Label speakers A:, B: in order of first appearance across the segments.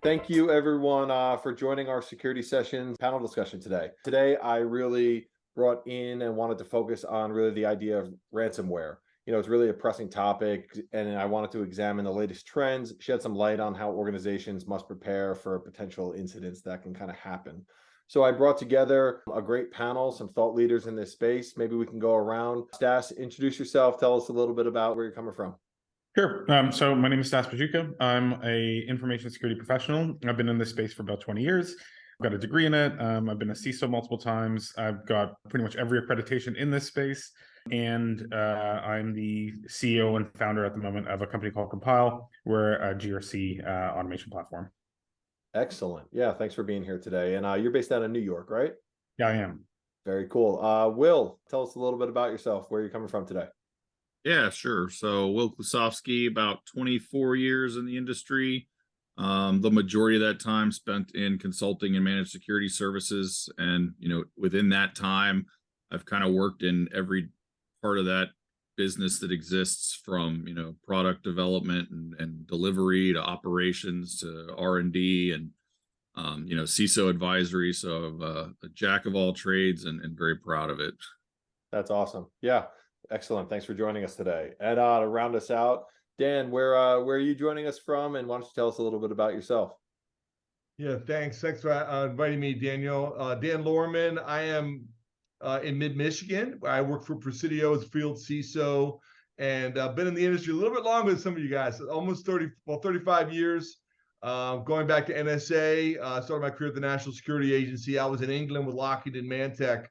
A: Thank you, everyone, for joining our security session panel discussion today. Today, I really brought in and wanted to focus on really the idea of ransomware. It's really a pressing topic, and I wanted to examine the latest trends, shed some light on how organizations must prepare for potential incidents that can kind of happen. So I brought together a great panel, some thought leaders in this space. Maybe we can go around. Stas, introduce yourself. Tell us a little bit about where you're coming from.
B: Sure. So my name is Stas Pajuka. I'm a information security professional. I've been in this space for about 20 years. I've got a degree in it. I've been a CISO multiple times. I've got pretty much every accreditation in this space. And I'm the CEO and founder at the moment of a company called Compyl. We're a GRC automation platform.
A: Excellent. Yeah, thanks for being here today. And you're based out of New York, right?
B: Yeah, I am.
A: Very cool. Will, tell us a little bit about yourself, where you're coming from today.
C: Yeah, sure. So Will Klusovsky, about 24 years in the industry. The majority of that time spent in consulting and managed security services. And, within that time, I've kind of worked in every part of that business that exists, from, product development and delivery to operations to R&D and, CISO advisory. So I'm a jack of all trades and very proud of it.
A: That's awesome. Yeah. Excellent. Thanks for joining us today. And to round us out, Dan, where are you joining us from? And why don't you tell us a little bit about yourself?
D: Yeah, thanks. Thanks for inviting me, Daniel. Dan Lorman. I am in mid-Michigan. I work for Presidio as field CISO, and I've been in the industry a little bit longer than some of you guys, almost 35 years. Going back to NSA, started my career at the National Security Agency. I was in England with Lockheed and Mantech,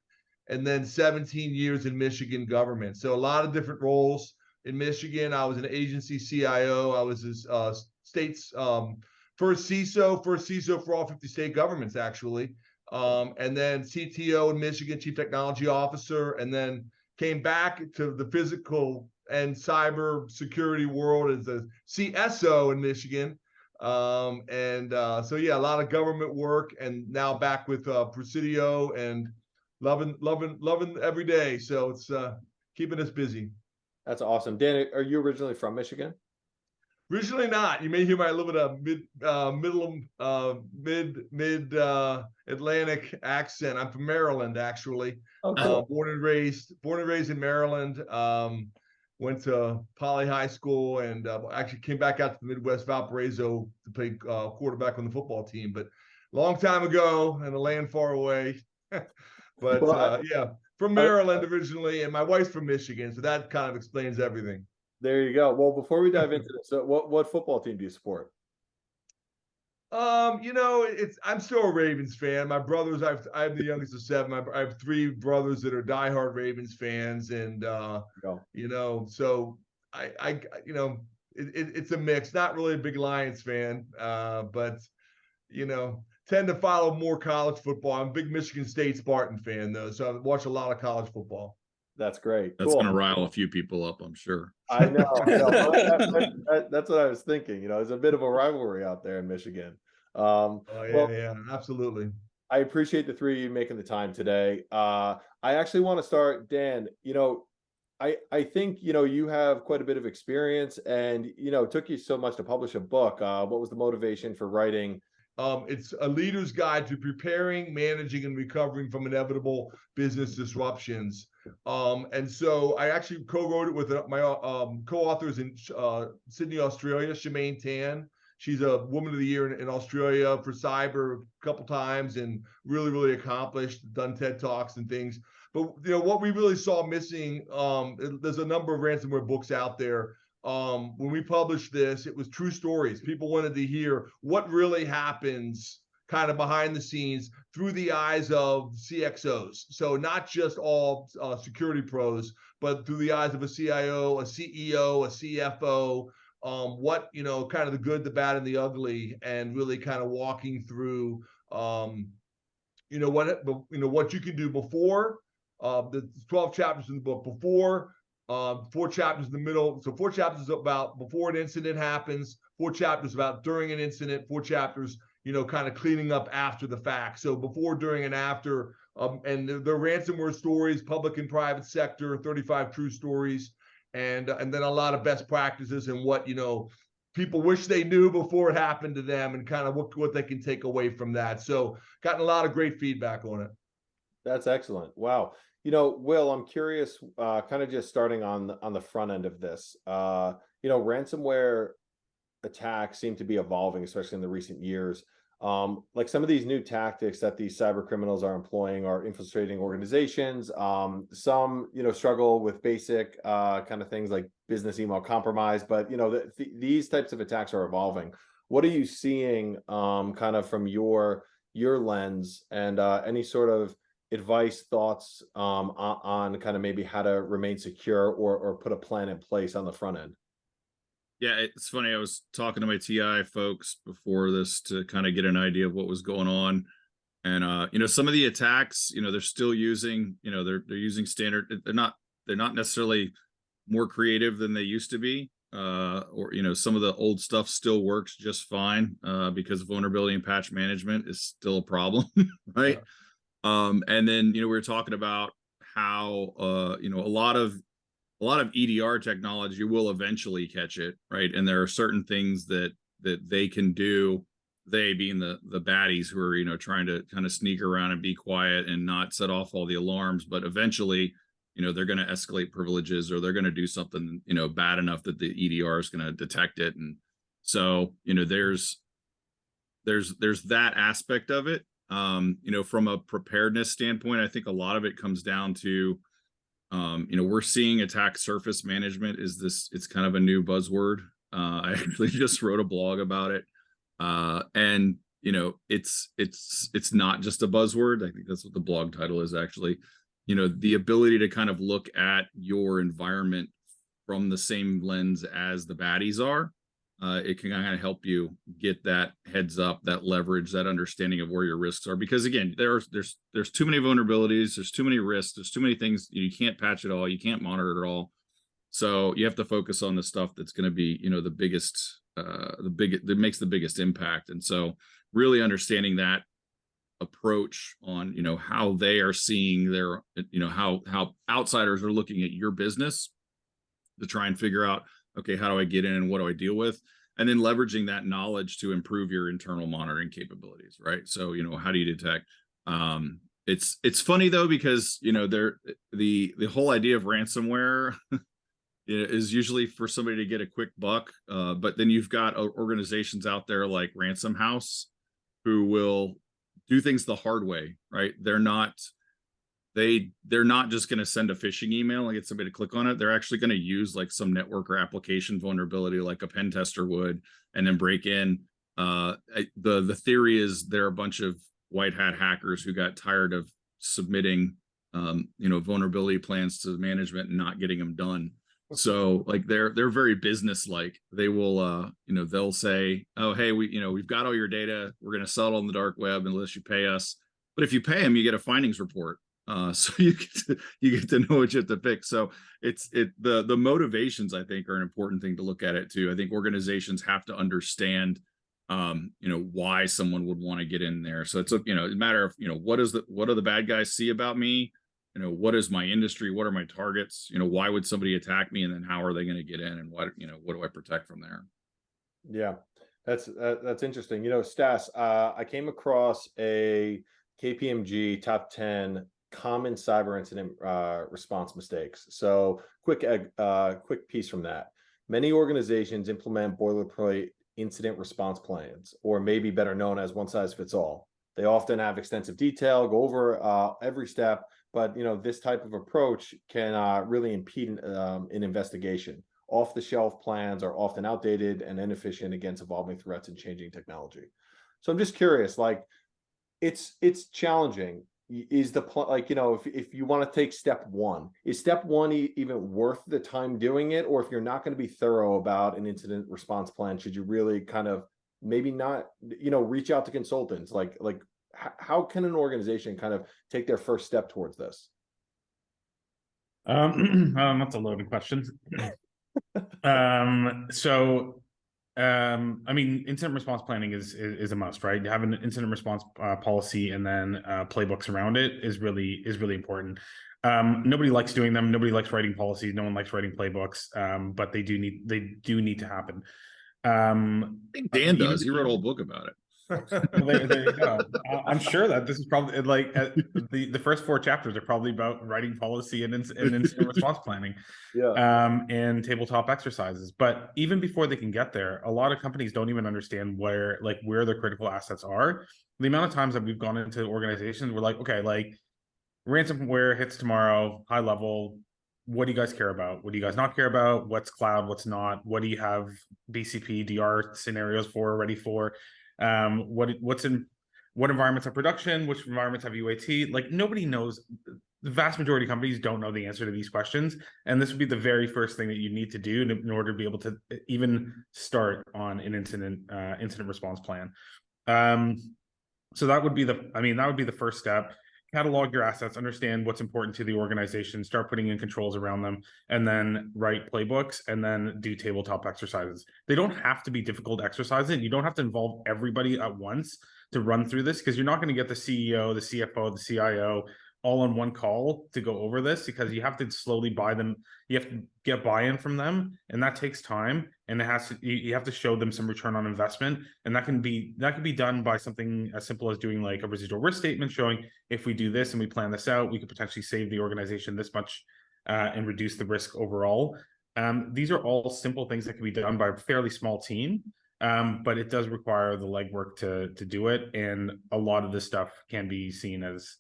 D: and then 17 years in Michigan government. So a lot of different roles. In Michigan, I was an agency CIO. I was this state's first CISO for all 50 state governments, actually. And then CTO in Michigan, Chief Technology Officer, and then came back to the physical and cyber security world as a CSO in Michigan. So yeah, a lot of government work, and now back with Presidio and loving every day. So it's keeping us busy.
A: That's awesome. Dan, are you originally from Michigan?
D: Originally not. You may hear my little bit of mid Atlantic accent. I'm from Maryland, actually.
A: Oh, cool.
D: Born and raised in Maryland. Went to Poly High School, and actually came back out to the Midwest, Valparaiso, to play quarterback on the football team. But long time ago, in a land far away. But well, yeah, from Maryland originally, and my wife's from Michigan, so that kind of explains everything.
A: There you go. Well, before we dive into this, so what football team do you support?
D: I'm still a Ravens fan. My brothers, I'm the youngest of seven. I have three brothers that are diehard Ravens fans, and so it's a mix. Not really a big Lions fan, but tend to follow more college football. I'm a big Michigan State Spartan fan, though, so I watch a lot of college football.
A: That's great.
C: That's going to rile a few people up, I'm sure.
A: I know. That's what I was thinking. There's a bit of a rivalry out there in Michigan.
D: Yeah, absolutely.
A: I appreciate the three of you making the time today. I actually want to start, Dan. I think you have quite a bit of experience, and it took you so much to publish a book. What was the motivation for writing?
D: It's a leader's guide to preparing, managing, and recovering from inevitable business disruptions. And so I actually co-wrote it with my co-authors in Sydney, Australia, Shemaine Tan. She's a Woman of the Year in Australia for cyber a couple times, and really, really accomplished, done TED Talks and things. But what we really saw missing, there's a number of ransomware books out there. When we published this, it was true stories. People wanted to hear what really happens kind of behind the scenes through the eyes of CXOs. So not just all security pros, but through the eyes of a CIO, a CEO, a CFO, what, kind of the good, the bad, and the ugly, and really kind of walking through, what you can do before. The 12 chapters in the book before, 4 chapters in the middle. So 4 chapters about before an incident happens, 4 chapters about during an incident, 4 chapters, kind of cleaning up after the fact. So before, during, and after, and the ransomware stories, public and private sector, 35 true stories, and then a lot of best practices and what, people wish they knew before it happened to them, and kind of what they can take away from that. So gotten a lot of great feedback on it.
A: That's excellent. Wow. Will, I'm curious, kind of just starting on the front end of this. Ransomware attacks seem to be evolving, especially in the recent years. Like some of these new tactics that these cyber criminals are employing are infiltrating organizations. Some, struggle with basic kind of things like business email compromise, but these types of attacks are evolving. What are you seeing kind of from your lens, and any sort of advice, thoughts on kind of maybe how to remain secure or put a plan in place on the front end?
C: Yeah, it's funny. I was talking to my TI folks before this to kind of get an idea of what was going on. And some of the attacks, they're still using, they're using standard. They're not necessarily more creative than they used to be. Or some of the old stuff still works just fine, because vulnerability and patch management is still a problem, right? Yeah. And then we were talking about how a lot of EDR technology will eventually catch it, right? And there are certain things that they can do, they being the baddies who are trying to kind of sneak around and be quiet and not set off all the alarms, but eventually they're going to escalate privileges, or they're going to do something bad enough that the EDR is going to detect it. And so there's that aspect of it. From a preparedness standpoint, I think a lot of it comes down to we're seeing attack surface management it's kind of a new buzzword. I actually just wrote a blog about it. And it's not just a buzzword. I think that's what the blog title is actually. The ability to kind of look at your environment from the same lens as the baddies are. It can kind of help you get that heads up, that leverage, that understanding of where your risks are. Because again, there's too many vulnerabilities, there's too many risks, there's too many things. You can't patch it all, you can't monitor it all. So you have to focus on the stuff that's going to be, the biggest, that makes the biggest impact. And so really understanding that approach on, how they are seeing their, how outsiders are looking at your business to try and figure out, okay, how do I get in and what do I deal with? And then leveraging that knowledge to improve your internal monitoring capabilities, right? So, how do you detect? It's funny though, because, the whole idea of ransomware is usually for somebody to get a quick buck. But then you've got organizations out there like Ransom House who will do things the hard way, right? They're not just going to send a phishing email and get somebody to click on it. They're actually going to use like some network or application vulnerability like a pen tester would, and then break in. The theory is they're a bunch of white hat hackers who got tired of submitting vulnerability plans to management and not getting them done. So like they're very business like. They will they'll say, oh hey, we've got all your data, we're going to sell it on the dark web unless you pay us. But if you pay them, you get a findings report. So you get to know what you have to fix. So the motivations, I think, are an important thing to look at it too. I think organizations have to understand why someone would want to get in there. So it's a matter of what do the bad guys see about me? What is my industry? What are my targets? Why would somebody attack me? And then how are they going to get in? And what do I protect from there?
A: Yeah, that's interesting. Stas, I came across a KPMG top 10 common cyber incident response mistakes. So quick piece from that. Many organizations implement boilerplate incident response plans, or maybe better known as one size fits all. They often have extensive detail, go over every step, but this type of approach can really impede an investigation. Off-the-shelf plans are often outdated and inefficient against evolving threats and changing technology. So I'm just curious, like, it's challenging. Is the if you want to take step one, is step one even worth the time doing it? Or if you're not going to be thorough about an incident response plan, should you really kind of maybe not reach out to consultants? Like how can an organization kind of take their first step towards this?
B: That's a loaded question. I mean, incident response planning is a must, right? Having an incident response policy and then playbooks around it is really important. Nobody likes doing them. Nobody likes writing policies. No one likes writing playbooks. But they do need to happen.
C: I think Dan
B: even-
C: does. He wrote a whole book about it.
B: Well, there you go. I'm sure that this is probably like the first 4 chapters are probably about writing policy and incident response planning, and tabletop exercises. But even before they can get there, a lot of companies don't even understand where their critical assets are. The amount of times that we've gone into organizations, we're like, okay, like ransomware hits tomorrow, high level. What do you guys care about? What do you guys not care about? What's cloud? What's not? What do you have BCP, DR scenarios for, ready for? What environments have production? Which environments have UAT? Like nobody knows. The vast majority of companies don't know the answer to these questions, and this would be the very first thing that you need to do in order to be able to even start on an incident response plan. So that would be the first step. Catalog your assets, understand what's important to the organization, start putting in controls around them, and then write playbooks, and then do tabletop exercises. They don't have to be difficult exercises. You don't have to involve everybody at once to run through this, because you're not going to get the CEO, the CFO, the CIO all on one call to go over this, because you have to slowly buy them. You have to get buy-in from them, and that takes time, and you have to show them some return on investment, and that can be done by something as simple as doing like a residual risk statement showing, if we do this and we plan this out, we could potentially save the organization this much and reduce the risk overall. These are all simple things that can be done by a fairly small team, but it does require the legwork to do it, and a lot of this stuff can be seen as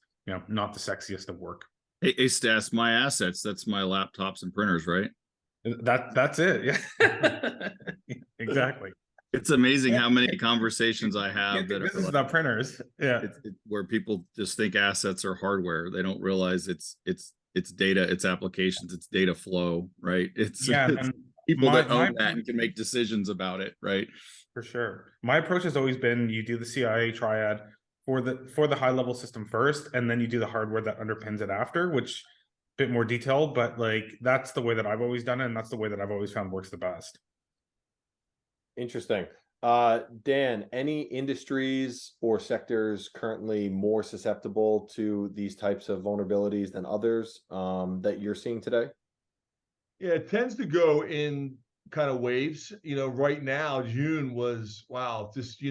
B: not the sexiest of work.
C: Hey, Stas, my assets, that's my laptops and printers, right?
B: That's it. Yeah. Exactly.
C: It's amazing how many conversations I have that
B: this
C: are
B: is about printers. Yeah.
C: where people just think assets are hardware. They don't realize it's data, it's applications, it's data flow, right? It's people that own that and can make decisions about it, right?
B: For sure. My approach has always been, you do the CIA triad for the high level system first, and then you do the hardware that underpins it after, which bit more detailed, but like that's the way that I've always done it, and that's the way that I've always found works the best.
A: Interesting. Dan, any industries or sectors currently more susceptible to these types of vulnerabilities than others that you're seeing today?
D: Yeah, it tends to go in kind of waves. Right now, June was, wow, just,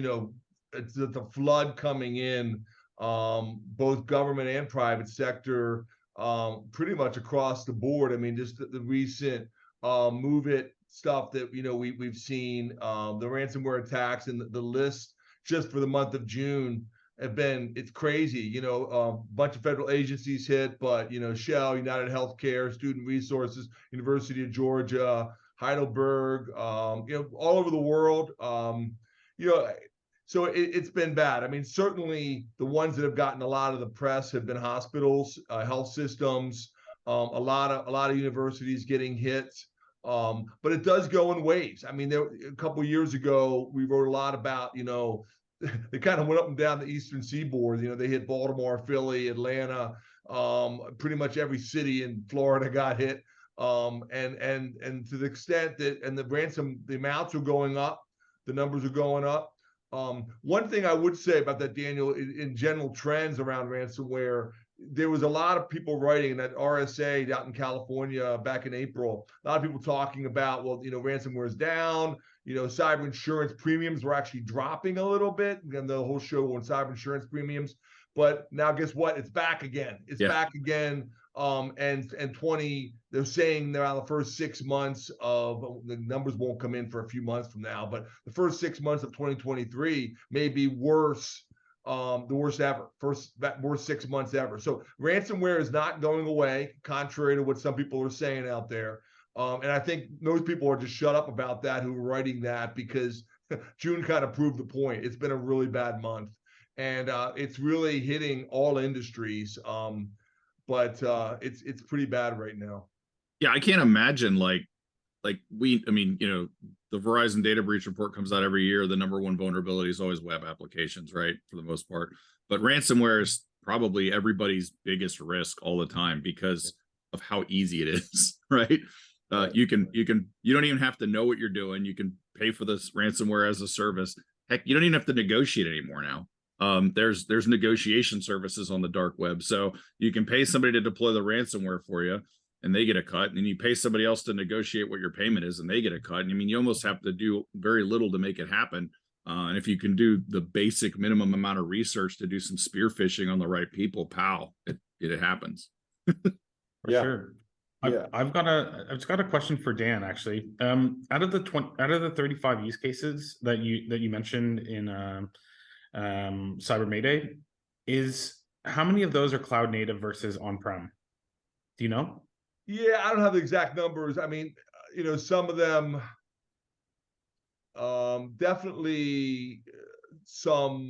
D: it's the flood coming in, both government and private sector, pretty much across the board. I mean, just the recent Move It stuff that we've seen, the ransomware attacks, and the list just for the month of June it's crazy. A bunch of federal agencies hit, but Shell, United Healthcare, Student Resources, University of Georgia, Heidelberg, all over the world. So it's been bad. I mean, certainly the ones that have gotten a lot of the press have been hospitals, health systems, a lot of universities getting hit. But it does go in waves. I mean, a couple of years ago, we wrote a lot about, they kind of went up and down the Eastern Seaboard. They hit Baltimore, Philly, Atlanta, pretty much every city in Florida got hit. And to the extent that, and the amounts are going up, the numbers are going up. One thing I would say about that, Daniel, in general trends around ransomware, there was a lot of people writing that RSA out in California back in April. A lot of people talking about, well, ransomware is down. Cyber insurance premiums were actually dropping a little bit, and the whole show on cyber insurance premiums. But now, guess what? It's back again. It's back again. And they're saying around the first 6 months of, the numbers won't come in for a few months from now, but the first 6 months of 2023 may be worse, the worst ever, worst 6 months ever. So ransomware is not going away, contrary to what some people are saying out there. And I think most people are just shut up about that who are writing that, because June kind of proved the point. It's been a really bad month, and it's really hitting all industries. But it's pretty bad right now.
C: Yeah, I can't imagine the Verizon data breach report comes out every year. The number one vulnerability is always web applications, right? For the most part. But ransomware is probably everybody's biggest risk all the time because of how easy it is, right? You don't even have to know what you're doing. You can pay for this ransomware as a service. Heck, you don't even have to negotiate anymore now. There's negotiation services on the dark web, so you can pay somebody to deploy the ransomware for you, and they get a cut, and then you pay somebody else to negotiate what your payment is and they get a cut. I mean, you almost have to do very little to make it happen. And if you can do the basic minimum amount of research to do some spear phishing on the right people, it happens.
B: For sure.
A: Yeah.
B: I've got a question for Dan, actually. Out of the 35 use cases that you mentioned in Cyber Mayday, how many of those are cloud native versus on-prem? Do you know?
D: Yeah, I don't have the exact numbers. I mean, some of them, definitely some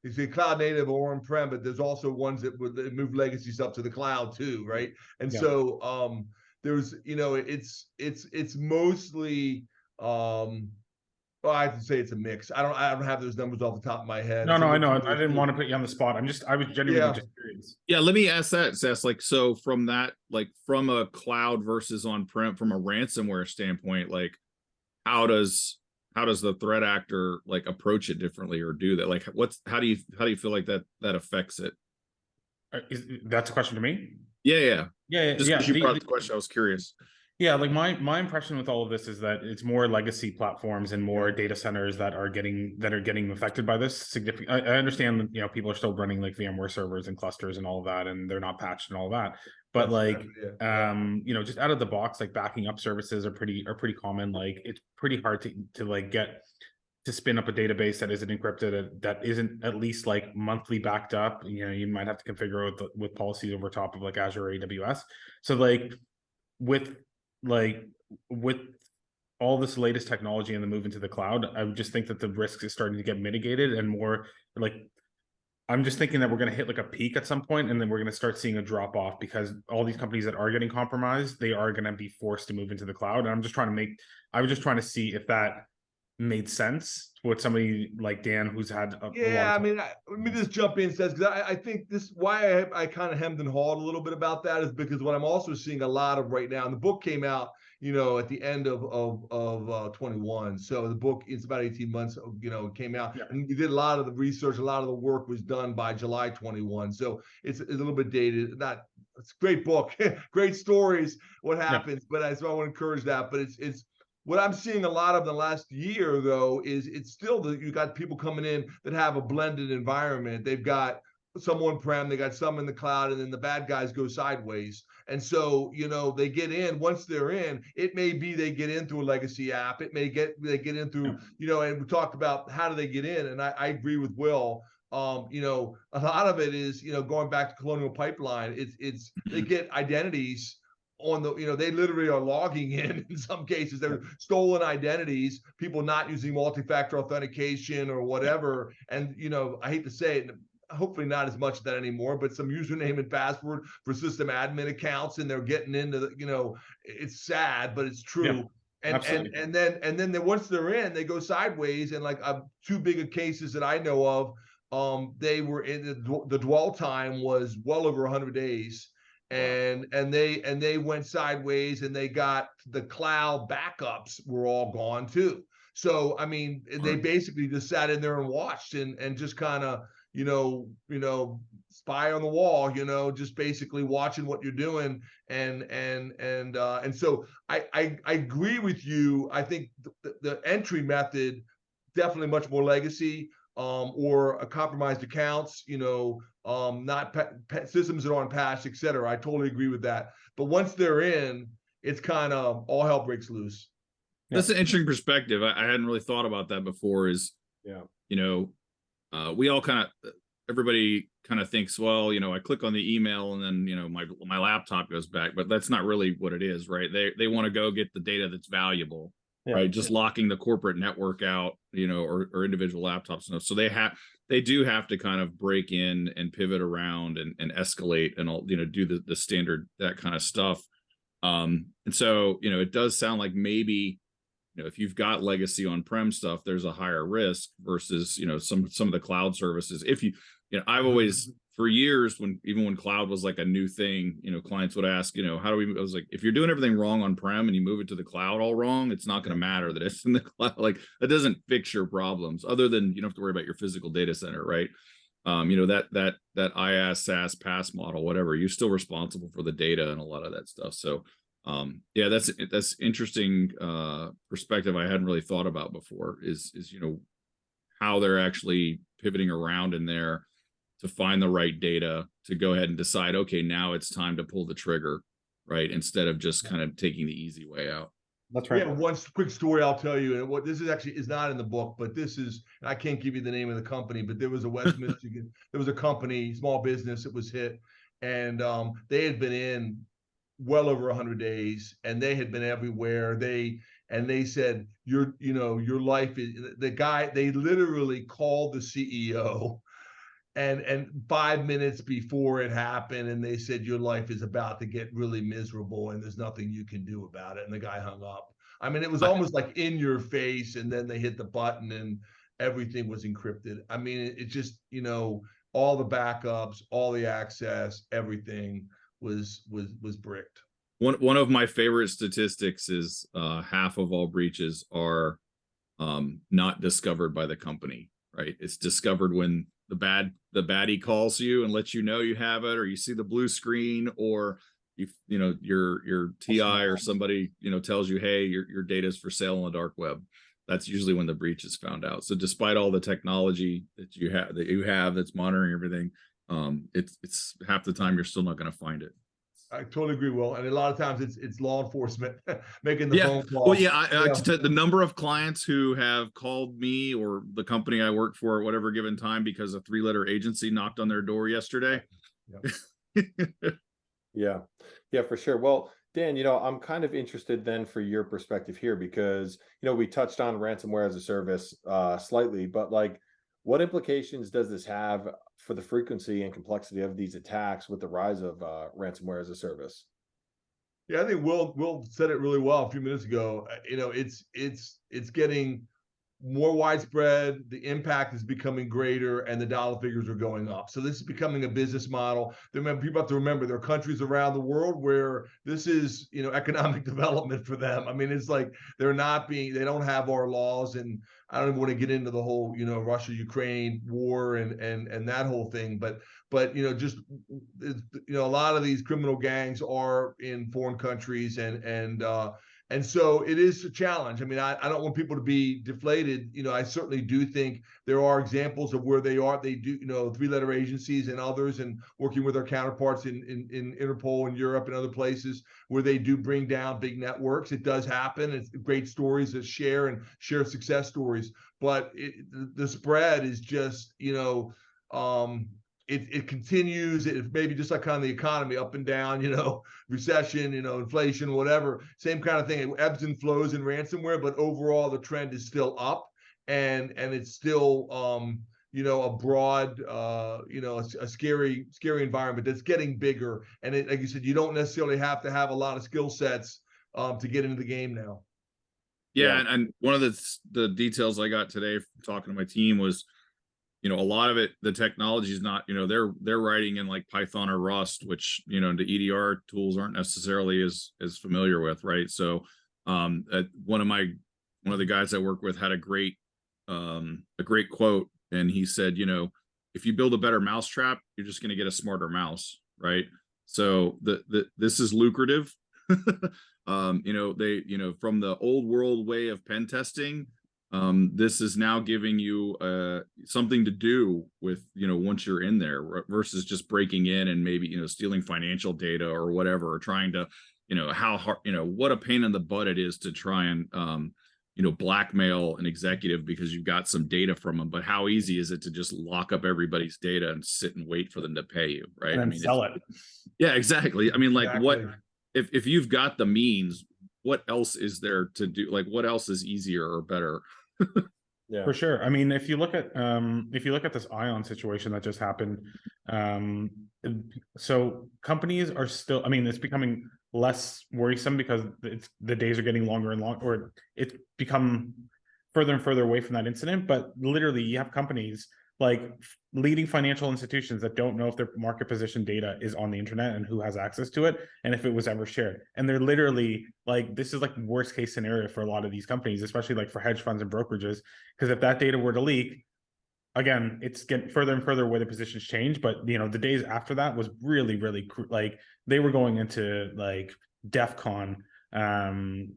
D: you say cloud native or on-prem, but there's also ones that would move legacy stuff to the cloud too, right? And so there's it's mostly well, I have to say it's a mix. I don't have those numbers off the top of my head.
B: No, I know. I didn't want to put you on the spot. I was genuinely just curious.
C: Yeah, let me ask that, Seth. Like, so from that, like from a cloud versus on-prem, from a ransomware standpoint, like how does the threat actor like approach it differently or do that? Like, how do you feel like that affects it?
B: That's a question to me?
C: Yeah.
B: Just
C: because you brought up the question, I was curious.
B: Yeah, like my impression with all of this is that it's more legacy platforms and more data centers that are getting affected by this. Significant. I understand that people are still running like VMware servers and clusters and all of that, and they're not patched and all of that. But just out of the box, like backing up services are pretty common. Like it's pretty hard to like get to spin up a database that isn't encrypted, that isn't at least like monthly backed up. You might have to configure with policies over top of like Azure or AWS. So like with all this latest technology and the move into the cloud, I would just think that the risk is starting to get mitigated and more like, I'm just thinking that we're going to hit like a peak at some point and then we're going to start seeing a drop off because all these companies that are getting compromised, they are going to be forced to move into the cloud. And I was just trying to see if that made sense with somebody like Dan who's had
D: I mean, let me just jump in, because I think why I kind of hemmed and hawed a little bit about that is because what I'm also seeing a lot of right now, and the book came out at the end of 21, so the book, it's about 18 months it came out, and we did a lot of the research, a lot of the work was done by July 21, so it's a little bit dated. It's a great book, great stories, what happens, but I want to encourage that. But it's what I'm seeing a lot of the last year, though, is it's still that you got people coming in that have a blended environment. They've got some on-prem, they got some in the cloud, and then the bad guys go sideways. And so, they get in. Once they're in, it may be they get in through a legacy app. It may they get in through, and we talked about how do they get in. And I agree with Will. A lot of it is, going back to Colonial Pipeline. It's they get identities on the, they literally are logging in some cases. They're stolen identities, people not using multi-factor authentication or whatever. And, I hate to say it, hopefully not as much of that anymore, but some username and password for system admin accounts, and they're getting into the, it's sad, but it's true. And then once they're in, they go sideways. And like two big cases that I know of, they were in the dwell time was well over 100 days. And they went sideways, and they got the cloud backups were all gone too. So I mean, they basically just sat in there and watched and just kind of spy on the wall, just basically watching what you're doing. And so I agree with you. I think the entry method definitely much more legacy. Or a compromised accounts, not systems that aren't patched, et cetera. I totally agree with that. But once they're in, it's kind of all hell breaks loose.
C: That's an interesting perspective. I hadn't really thought about that before. We all everybody kind of thinks, well, I click on the email and then, my laptop goes back, but that's not really what it is, right? They want to go get the data that's valuable. Right, just locking the corporate network out, or individual laptops and stuff. So they do have to kind of break in and pivot around and escalate and all, do the standard, that kind of stuff. And so, it does sound like maybe, if you've got legacy on-prem stuff, there's a higher risk versus, some of the cloud services. If I've always, for years, even when cloud was like a new thing, clients would ask, how do we, I was like, if you're doing everything wrong on-prem and you move it to the cloud all wrong, it's not going to matter that it's in the cloud. Like, that doesn't fix your problems, other than you don't have to worry about your physical data center, right? that IaaS, SaaS, PaaS model, whatever, you're still responsible for the data and a lot of that stuff. So yeah, that's interesting perspective I hadn't really thought about before, is how they're actually pivoting around in there to find the right data to go ahead and decide, okay, now it's time to pull the trigger, right? Instead of just kind of taking the easy way out.
B: That's right.
D: Yeah, one quick story I'll tell you, and what this is actually is not in the book, but this is, I can't give you the name of the company, but there was a West Michigan, there was a company, small business that was hit, and they had been in well over 100 days, and they had been everywhere. They said, your life is, the guy, they literally called the CEO and 5 minutes before it happened, and they said, your life is about to get really miserable and there's nothing you can do about it, and the guy hung up. I mean, it was almost like in your face, and then they hit the button and everything was encrypted. I mean, it just, all the backups, all the access, everything was bricked.
C: One of my favorite statistics is half of all breaches are not discovered by the company, right? It's discovered when the baddie calls you and lets you know you have it, or you see the blue screen, or your TI or somebody tells you, hey, your data is for sale on the dark web. That's usually when the breach is found out. So despite all the technology that you have that's monitoring everything, it's half the time you're still not going to find it.
D: I totally agree, Will. And a lot of times it's law enforcement making the phone call.
C: Well, yeah, the number of clients who have called me or the company I work for at whatever given time because a 3-letter agency knocked on their door yesterday.
A: Yeah, for sure. Well, Dan, I'm kind of interested then for your perspective here, because, we touched on ransomware as a service slightly, but like, what implications does this have for the frequency and complexity of these attacks with the rise of ransomware as a service?
D: Yeah, I think Will said it really well a few minutes ago. It's getting more widespread, the impact is becoming greater, and the dollar figures are going up. So this is becoming a business model. People have to remember there are countries around the world where this is, economic development for them. I mean, it's like they don't have our laws, and I don't even want to get into the whole, Russia-Ukraine war and that whole thing. But just a lot of these criminal gangs are in foreign countries, and so it is a challenge. I mean, I don't want people to be deflated. I certainly do think there are examples of where they do, 3-letter agencies and others, and working with our counterparts in Interpol in Europe and other places where they do bring down big networks. It does happen. It's great stories to share success stories. But the spread is just, it continues. It maybe just like kind of the economy, up and down, recession, inflation, whatever, same kind of thing. It ebbs and flows in ransomware, but overall the trend is still up, and it's still, a broad, a scary environment that's getting bigger. And like you said, you don't necessarily have to have a lot of skill sets to get into the game now.
C: Yeah, and one of the details I got today from talking to my team was, a lot of it, the technology is not, they're writing in like Python or Rust, which, the EDR tools aren't necessarily as familiar with, right? So one of the guys I work with had a great quote, and he said, if you build a better mousetrap, you're just going to get a smarter mouse, right? So this is lucrative. From the old world way of pen testing, this is now giving you something to do with, once you're in there, versus just breaking in and maybe, stealing financial data or whatever, or trying to, how hard, what a pain in the butt it is to try and, blackmail an executive because you've got some data from them. But how easy is it to just lock up everybody's data and sit and wait for them to pay you, right?
B: And sell it.
C: Yeah, exactly. I mean, like,
D: Exactly.
C: what if you've got the means, what else is there to do? Like, what else is easier or better?
A: Yeah,
B: for sure. I mean, if you look at this Ion situation that just happened, so companies are still, I mean, it's becoming less worrisome because the days are getting longer and longer, or it's become further and further away from that incident. But literally, you have companies like leading financial institutions that don't know if their market position data is on the internet and who has access to it, and if it was ever shared. And they're literally like, this is like worst case scenario for a lot of these companies, especially like for hedge funds and brokerages, because if that data were to leak, again, it's getting further and further away the positions change, but the days after that was really, really like they were going into like DEF CON. It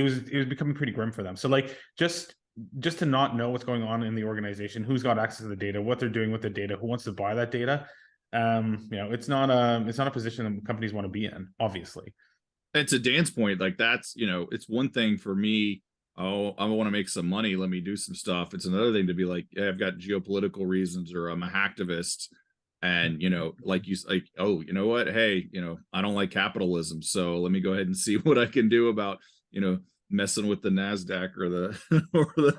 B: was becoming pretty grim for them. So like just to not know what's going on in the organization, who's got access to the data, what they're doing with the data, who wants to buy that data. It's not a position that companies want to be in, obviously.
C: And to Dan's point, like that's, it's one thing for me, oh, I want to make some money, let me do some stuff. It's another thing to be like, yeah, I've got geopolitical reasons, or I'm a hacktivist. And, oh, you know what? Hey, I don't like capitalism. So let me go ahead and see what I can do about, messing with the NASDAQ or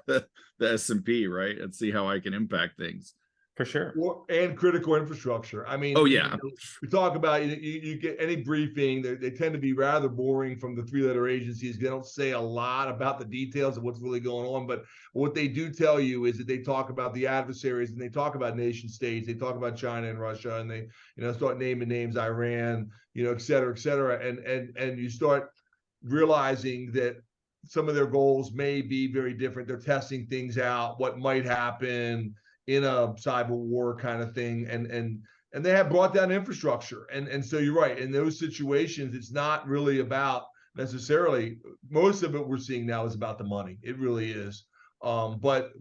C: the S&P, right? And see how I can impact things.
B: For sure.
D: And critical infrastructure. I mean,
C: oh yeah,
D: we talk about you get any briefing, they tend to be rather boring from the three-letter agencies. They don't say a lot about the details of what's really going on, but what they do tell you is that they talk about the adversaries, and they talk about nation states, they talk about China and Russia, and they start naming names, Iran, et cetera, and you start realizing that some of their goals may be very different. They're testing things out, what might happen in a cyber war kind of thing, and they have brought down infrastructure, and so you're right. In those situations, it's not really about necessarily. Most of it we're seeing now is about the money. It really is. But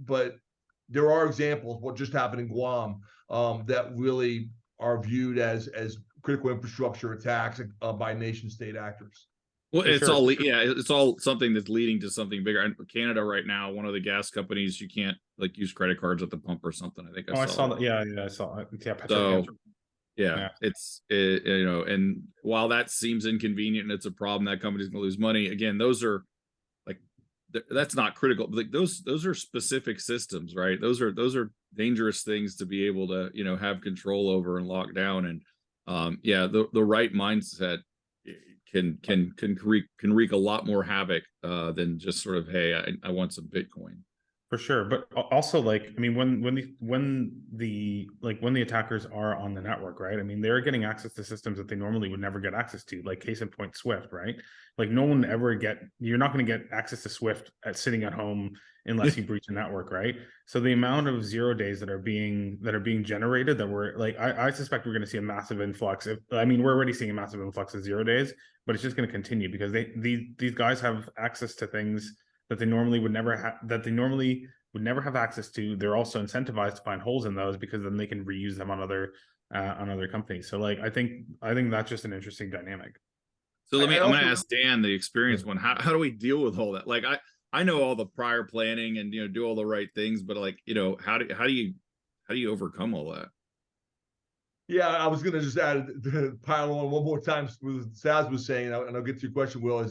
D: there are examples. What just happened in Guam that really are viewed as critical infrastructure attacks by nation state actors.
C: Well, it's all something that's leading to something bigger. And Canada right now, one of the gas companies, you can't like use credit cards at the pump or something. I think I saw that.
B: Yeah, I saw it.
C: Yeah, and while that seems inconvenient and it's a problem, that company's gonna lose money. Again, those are like, that's not critical. Like those are specific systems, right? Those are dangerous things to be able to have control over and lock down. And the right mindset can wreak a lot more havoc than just sort of, hey, I want some Bitcoin.
B: For sure. But also, like, I mean, when the attackers are on the network, right? I mean, they're getting access to systems that they normally would never get access to, like case in point, Swift, right? Like you're not going to get access to Swift sitting at home unless you breach a network, right? So the amount of 0 days that are being generated, that we're like, I suspect we're going to see a massive influx. We're already seeing a massive influx of 0 days, but it's just going to continue because these guys have access to things that they normally would never have access to. They're also incentivized to find holes in those because then they can reuse them on other companies. So like I think that's just an interesting dynamic.
C: So I'm going to ask Dan the experience one. How do we deal with all that? Like I know all the prior planning and do all the right things, but like how do you overcome all that?
D: Yeah, I was going to just add pile on one more time what Saz was saying, and I'll get to your question, Will.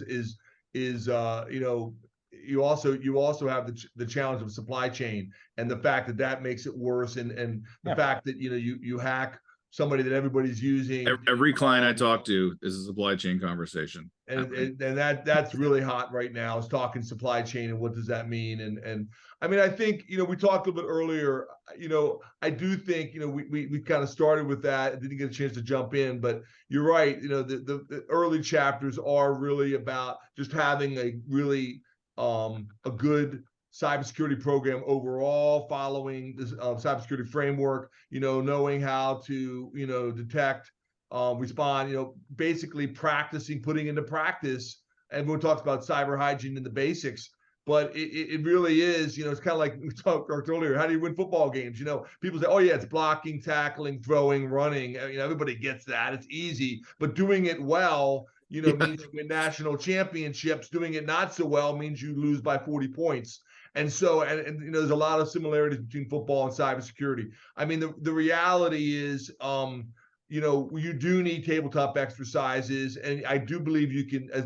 D: You also have the challenge of supply chain and the fact that makes it worse, and the fact that you hack somebody that everybody's using.
C: Every client I talk to is a supply chain conversation,
D: and that's really hot right now, is talking supply chain and what does that mean. And I mean, I think we talked a little bit earlier. I do think we kind of started with that, didn't get a chance to jump in, but you're right. The early chapters are really about just having a really a good cybersecurity program overall, following this cybersecurity framework, knowing how to, detect, respond, basically practicing, putting into practice. Everyone talks about cyber hygiene and the basics, but it really is, it's kind of like we talked earlier. How do you win football games? People say, oh yeah, it's blocking, tackling, throwing, running. Everybody gets that. It's easy, but doing it well, means you win national championships. Doing it not so well means you lose by 40 points. And so, and there's a lot of similarities between football and cybersecurity. I mean, the reality is, you do need tabletop exercises, and I do believe you can, as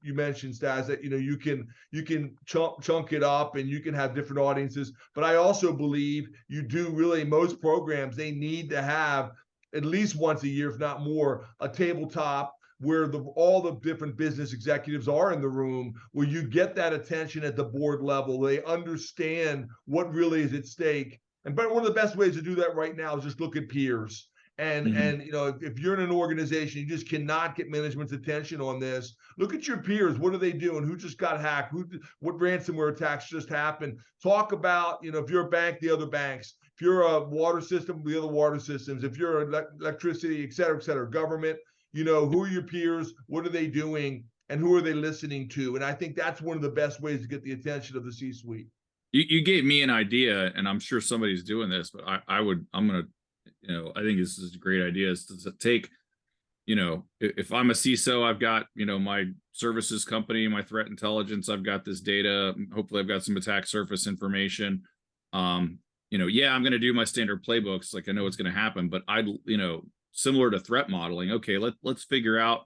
D: you mentioned, Stas, that you can chunk it up and you can have different audiences. But I also believe you do really, most programs, they need to have at least once a year, if not more, a tabletop where all the different business executives are in the room, where you get that attention at the board level. They understand what really is at stake. But one of the best ways to do that right now is just look at peers And you know, if you're in an organization, you just cannot get management's attention on this. Look at your peers. What are they doing? Who just got hacked? What ransomware attacks just happened? Talk about, you know, if you're a bank, the other banks. If you're a water system, the other water systems. If you're electricity, et cetera, government, you know, who are your peers? What are they doing? And who are they listening to? And I think that's one of the best ways to get the attention of the C-suite.
C: You gave me an idea, and I'm sure somebody's doing this, but I'm gonna, you know, I think this is a great idea, is to take, you know, if I'm a CISO, I've got, you know, my services company, my threat intelligence, I've got this data, hopefully I've got some attack surface information. You know, yeah, I'm going to do my standard playbooks, like I know what's going to happen, but you know, similar to threat modeling, okay, let's figure out,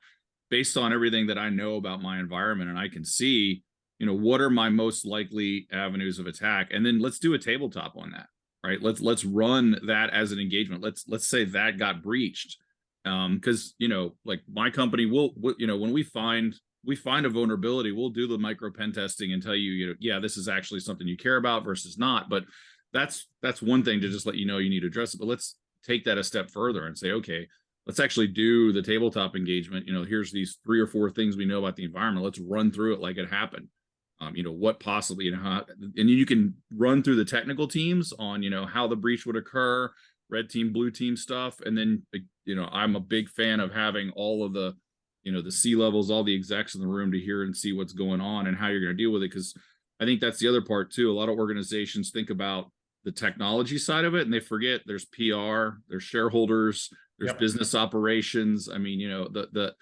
C: based on everything that I know about my environment and I can see, you know, what are my most likely avenues of attack, and then let's do a tabletop on that. Right. Let's run that as an engagement. Let's say that got breached. Because, you know, like my company will, you know, when we find a vulnerability, we'll do the micro pen testing and tell you, you know, yeah, this is actually something you care about versus not. But that's one thing to just let you know you need to address it. But let's take that a step further and say, okay, let's actually do the tabletop engagement. You know, here's these 3 or 4 things we know about the environment. Let's run through it like it happened. You know, what possibly, you know, how, and you can run through the technical teams on, you know, how the breach would occur, red team, blue team stuff. And then, you know, I'm a big fan of having all of the, you know, the C-levels, all the execs in the room to hear and see what's going on and how you're going to deal with it. Because I think that's the other part too. A lot of organizations think about the technology side of it and they forget there's PR, there's shareholders, there's business operations. I mean, you know, the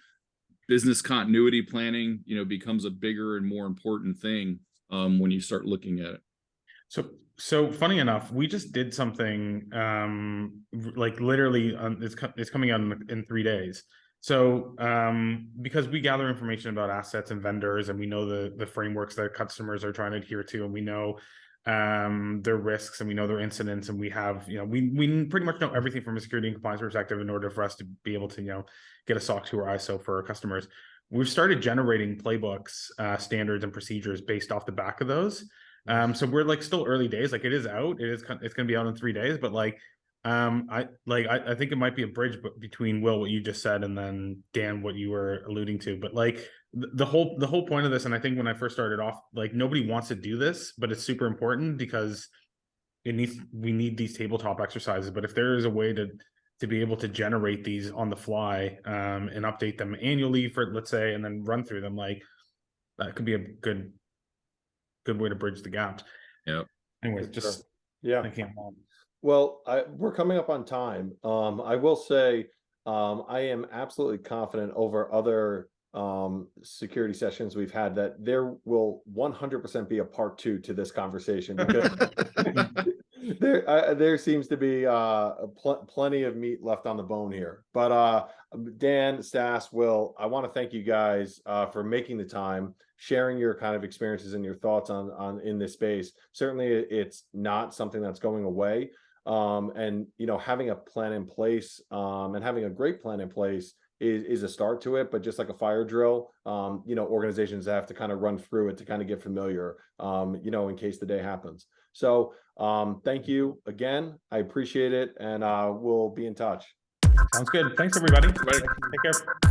C: business continuity planning, you know, becomes a bigger and more important thing when you start looking at it.
B: So funny enough, we just did something like literally it's coming out in 3 days. So because we gather information about assets and vendors, and we know the frameworks that customers are trying to adhere to, and we know their risks, and we know their incidents, and we have, you know, we pretty much know everything from a security and compliance perspective in order for us to be able to, you know, get a SOC 2 or ISO for our customers. We've started generating playbooks, standards and procedures based off the back of those. So we're like still early days, like it is out, it's going to be out in 3 days, but like I think it might be a bridge between, Will, what you just said, and then Dan, what you were alluding to. But like the whole point of this, and I think when I first started off, like nobody wants to do this, but it's super important because we need these tabletop exercises. But if there is a way to be able to generate these on the fly and update them annually for, let's say, and then run through them, like that could be a good way to bridge the gap.
C: Yeah.
B: Anyways, just thinking.
A: Well, we're coming up on time. I will say I am absolutely confident over other security sessions we've had that there will 100% be a part 2 to this conversation, because there seems to be plenty of meat left on the bone here. But Dan, Stas, Will, I want to thank you guys for making the time, sharing your kind of experiences and your thoughts on in this space. Certainly it's not something that's going away. And you know, having a plan in place and having a great plan in place is a start to it. But just like a fire drill, you know, organizations have to kind of run through it to kind of get familiar, you know, in case the day happens. So thank you again. I appreciate it, and we'll be in touch.
B: Sounds good. Thanks, everybody. Take care.